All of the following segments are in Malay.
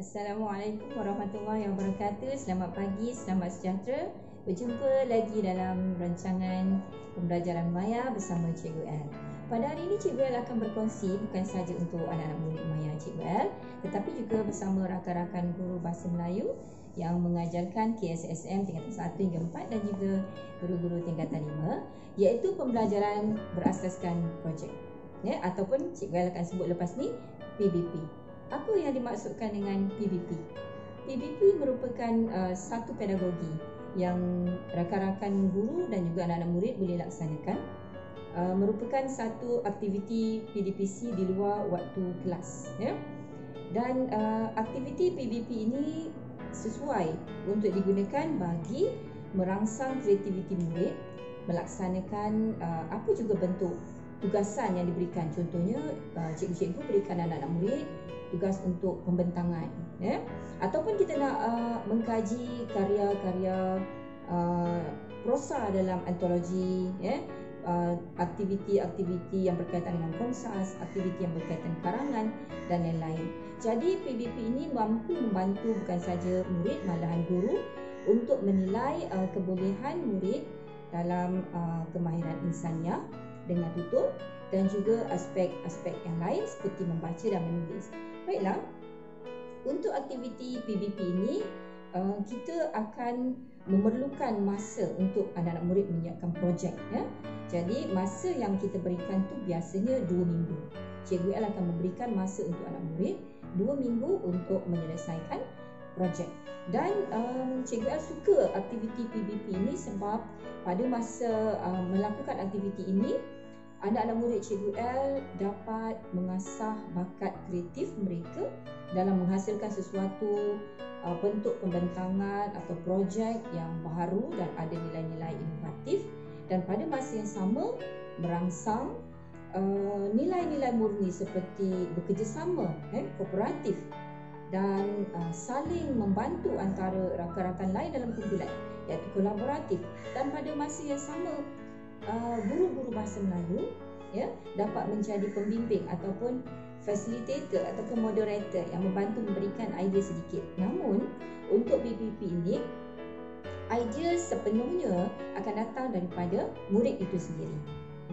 Assalamualaikum warahmatullahi wabarakatuh. Selamat pagi, selamat sejahtera. Berjumpa lagi dalam rancangan pembelajaran maya bersama Cikgu L. Pada hari ini Cikgu L akan berkongsi bukan sahaja untuk anak-anak murid maya Cikgu L, tetapi juga bersama rakan-rakan guru bahasa Melayu yang mengajarkan KSSM tingkatan 1 hingga 4 dan juga guru-guru tingkatan 5, iaitu pembelajaran berasaskan projek. Ataupun Cikgu L akan sebut lepas ni PBP. Apa yang dimaksudkan dengan PBP? PBP merupakan satu pedagogi yang rakan-rakan guru dan juga anak-anak murid boleh laksanakan. Merupakan satu aktiviti PDPC di luar waktu kelas. Dan aktiviti PBP ini sesuai untuk digunakan bagi merangsang kreativiti murid, melaksanakan apa juga bentuk tugasan yang diberikan. Contohnya cikgu-cikgu berikan anak-anak murid tugas untuk pembentangan, ataupun kita nak mengkaji karya-karya prosa dalam antologi, aktiviti-aktiviti yang berkaitan dengan konsas, aktiviti yang berkaitan karangan dan lain-lain. Jadi PBP ini mampu membantu bukan saja murid, malahan guru untuk menilai kebolehan murid dalam kemahiran insaniah dengan tutur dan juga aspek-aspek yang lain seperti membaca dan menulis. Baiklah, untuk aktiviti PBP ini kita akan memerlukan masa untuk anak-anak murid menyiapkan projek. Jadi masa yang kita berikan tu biasanya 2 minggu. Cikgu L akan memberikan masa untuk anak murid 2 minggu untuk menyelesaikan projek. Dan Cikgu L suka aktiviti PBP ini sebab pada masa melakukan aktiviti ini, anak-anak murid Cikgu L dapat mengasah bakat kreatif mereka dalam menghasilkan sesuatu bentuk pembentangan atau projek yang baru dan ada nilai-nilai inovatif, dan pada masa yang sama merangsang nilai-nilai murni seperti bekerjasama, kooperatif dan saling membantu antara rakan-rakan lain dalam kumpulan, iaitu kolaboratif. Dan pada masa yang sama guru-guru bahasa Melayu dapat menjadi pembimbing ataupun facilitator ataupun moderator yang membantu memberikan idea sedikit. Namun untuk PBP ini, idea sepenuhnya akan datang daripada murid itu sendiri.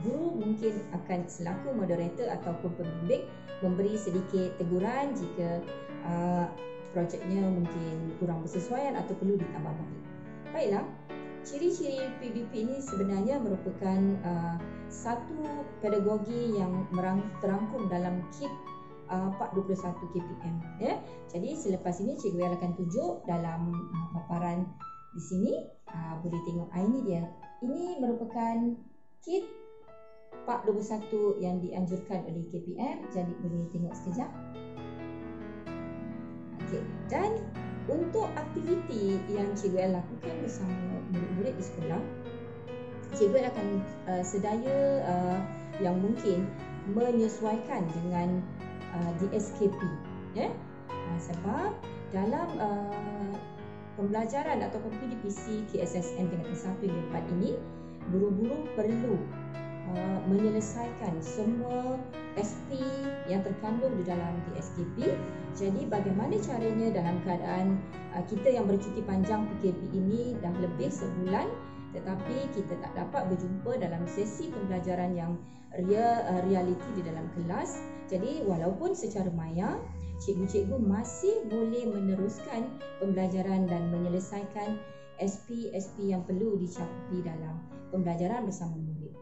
Guru mungkin akan selaku moderator ataupun pembimbing memberi sedikit teguran jika projeknya mungkin kurang bersesuaian atau perlu ditambah balik. Baiklah, ciri-ciri PBP ini sebenarnya merupakan satu pedagogi yang terangkum dalam KIP 421 KPM. Jadi selepas ini Cikgu L akan tunjuk dalam paparan di sini. Boleh tengok ini dia. Ini merupakan KIP 421 yang dianjurkan oleh KPM. Jadi boleh tengok sekejap. Okey. Dan untuk aktiviti yang Cikgu L lakukan bersama murid-murid di sekolah, Cikgu L akan sedaya yang mungkin menyesuaikan dengan DSKP. Sebab dalam pembelajaran ataupun PDPC KSSM tingkatan 1 hingga 4 ini, guru-guru perlu menyelesaikan semua SP yang terkandung di dalam DSKP. Jadi bagaimana caranya dalam keadaan kita yang bercuti panjang PKP ini dah lebih sebulan, tetapi kita tak dapat berjumpa dalam sesi pembelajaran yang realiti di dalam kelas. Jadi walaupun secara maya, cikgu-cikgu masih boleh meneruskan pembelajaran dan menyelesaikan SP-SP yang perlu dicakupi dalam pembelajaran bersama murid.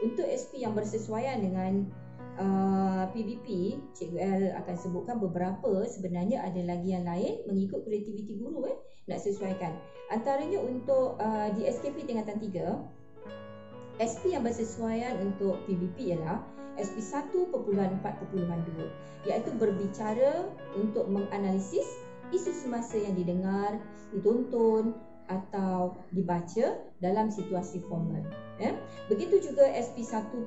Untuk SP yang bersesuaian dengan PBP, Cikgu L akan sebutkan beberapa. Sebenarnya ada lagi yang lain mengikut kreativiti guru nak sesuaikan. Antaranya untuk di SKP tingkatan 3, SP yang bersesuaian untuk PBP ialah SP 1.4.2, iaitu berbicara untuk menganalisis isu semasa yang didengar, ditonton atau dibaca dalam situasi formal. Begitu juga SP 1.5.1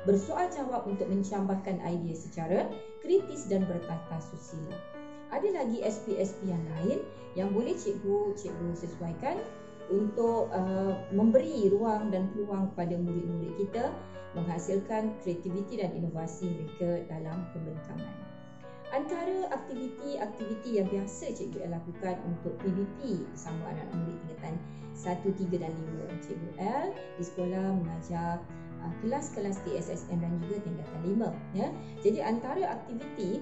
bersoal jawab untuk mencabarkan idea secara kritis dan bertata susila. Ada lagi SP-SP yang lain yang boleh cikgu sesuaikan untuk memberi ruang dan peluang kepada murid-murid kita menghasilkan kreativiti dan inovasi mereka dalam pembentangan. Antara aktiviti-aktiviti yang biasa Cikgu L lakukan untuk PBP bersama anak-anak murid tingkatan 1, 3 dan 5. Cikgu L di sekolah mengajar kelas-kelas TSSM dan juga tingkatan 5. Ya. Jadi antara aktiviti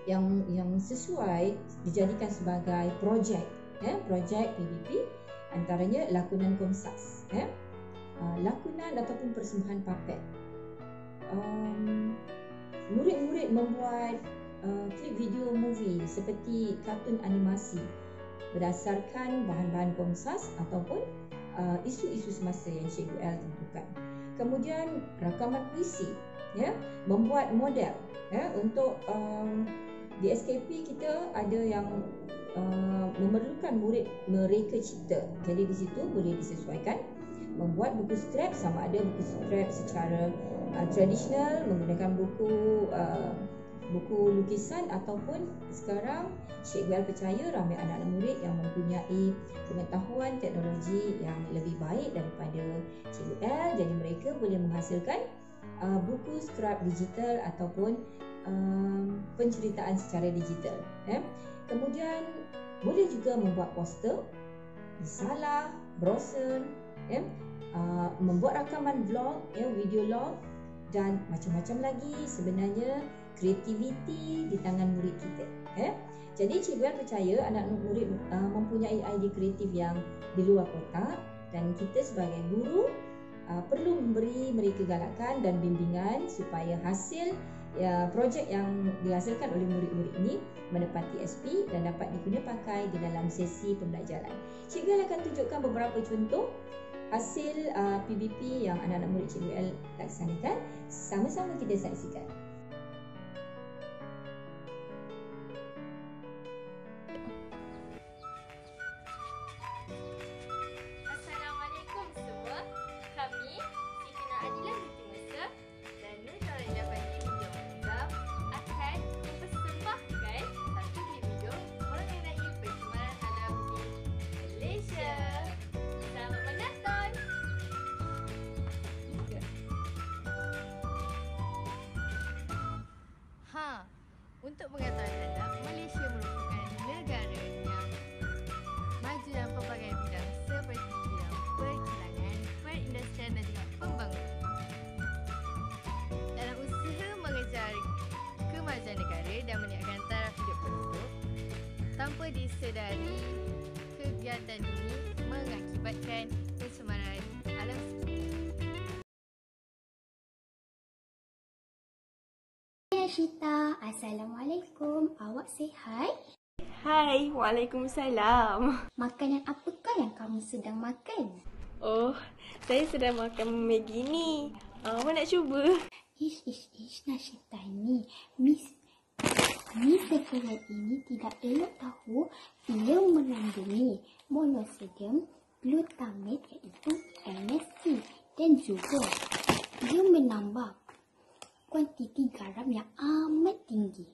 yang sesuai dijadikan sebagai projek, projek PBP, antaranya lakonan Komsas, lakonan ataupun persembahan puppet. Murid-murid membuat klip video movie seperti kartun animasi berdasarkan bahan-bahan Komsas ataupun isu-isu semasa yang Cikgu L tentukan. Kemudian rakaman puisi, membuat model, untuk di SKP kita ada yang memerlukan murid mereka cipta. Jadi di situ boleh disesuaikan membuat buku skrap, sama ada buku skrap secara tradisional menggunakan buku lukisan, ataupun sekarang Cikgu L percaya ramai anak-anak murid yang mempunyai pengetahuan teknologi yang lebih baik daripada Cikgu L, jadi mereka boleh menghasilkan buku skrap digital ataupun penceritaan secara digital. Kemudian boleh juga membuat poster, risalah, brosur, membuat rakaman vlog, video log dan macam-macam lagi. Sebenarnya kreativiti di tangan murid kita. Jadi Cikgu L percaya anak-anak murid mempunyai idea kreatif yang di luar kotak, dan kita sebagai guru perlu memberi mereka galakan dan bimbingan supaya hasil projek yang dihasilkan oleh murid-murid ini menepati SP dan dapat diguna pakai di dalam sesi pembelajaran. Cikgu L akan tunjukkan beberapa contoh hasil PBP yang anak-anak murid Cikgu L laksanakan. Sama-sama kita saksikan. Assalamualaikum semua. Kami Siti Naadilah binti Musa dan Nur Jaraja Bani Hijau Azam akan mempersembahkan satu video mengenai pencemaran alam di Malaysia. Selamat menonton. Untuk pengetahuan anda, Malaysia merupakan negara yang maju dalam pelbagai bidang seperti bidang perkilangan, perindustrian dan juga pembangunan. Dalam usaha mengejar kemajuan negara dan meningkatkan taraf hidup penduduk, tanpa disedari kegiatan ini mengakibatkan pencemaran alam sekitar. Syita, Assalamualaikum. Awak sihat? Hai, Waalaikumsalam. Makanan apakah yang kamu sedang makan? Oh, saya sedang makan Maggi ni. Awak nak cuba? Ish, Syita ni. Miss sekarang ini tidak elok tahu. Ia mengandungi monosodium glutamate iaitu MSG, dan juga ia menambah kuantiti garam yang amat tinggi.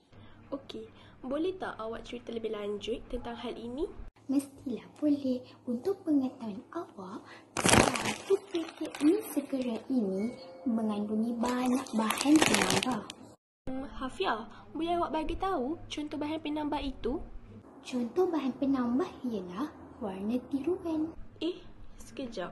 Okey, boleh tak awak cerita lebih lanjut tentang hal ini? Mestilah boleh. Untuk pengetahuan awak, ketika ini sekarang ini mengandungi banyak bahan penambah. Hafia, boleh awak bagi tahu contoh bahan penambah itu? Contoh bahan penambah ialah warna tiruan. Sekejap.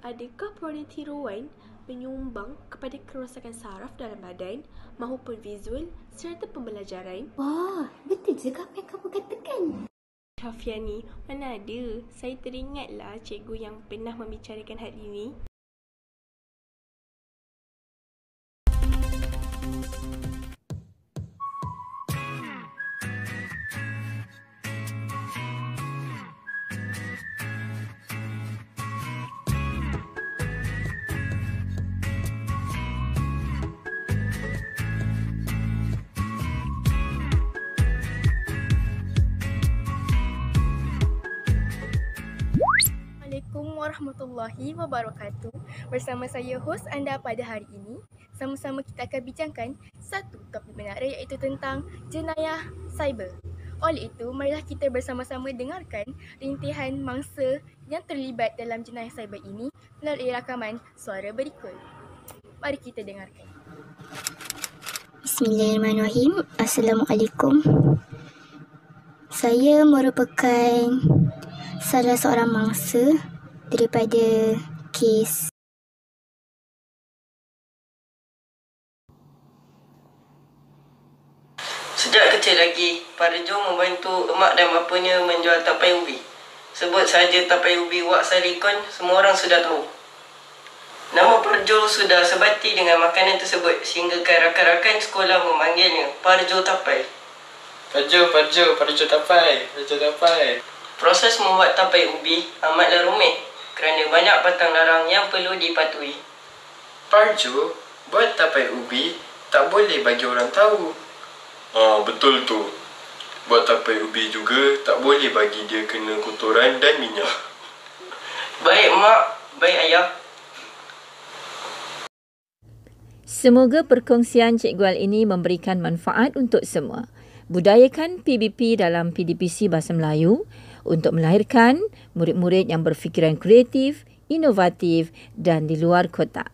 Adakah warna tiruan menyumbang kepada kerosakan saraf dalam badan maupun visual serta pembelajaran? Wah, betul juga apa yang kamu katakan. Hafia ni, mana ada. Saya teringatlah cikgu yang pernah membicarakan hal ini. Assalamualaikum warahmatullahi wabarakatuh. Bersama saya hos anda pada hari ini. Sama-sama kita akan bincangkan satu topik menarik, iaitu tentang jenayah cyber. Oleh itu, marilah kita bersama-sama dengarkan rintihan mangsa yang terlibat dalam jenayah cyber ini melalui rakaman suara berikut. Mari kita dengarkan. Bismillahirrahmanirrahim. Assalamualaikum. Saya merupakan salah seorang mangsa daripada kes Sejak kecil lagi, Parjo membantu emak dan bapanya menjual tapai ubi. Sebut saja tapai ubi Wak Salikon, semua orang sudah tahu. Nama Parjo sudah sebati dengan makanan tersebut sehingga rakan-rakan sekolah memanggilnya Parjo Tapai. Parjo tapai. Proses membuat tapai ubi amatlah rumit kerana banyak batang larang yang perlu dipatuhi. Parjo, buat tapai ubi tak boleh bagi orang tahu. Betul tu. Buat tapai ubi juga tak boleh bagi dia kena kotoran dan minyak. Baik mak, baik ayah. Semoga perkongsian Cikgu Al ini memberikan manfaat untuk semua. Budayakan PBP dalam PDPC Bahasa Melayu untuk melahirkan murid-murid yang berfikiran kreatif, inovatif dan di luar kotak.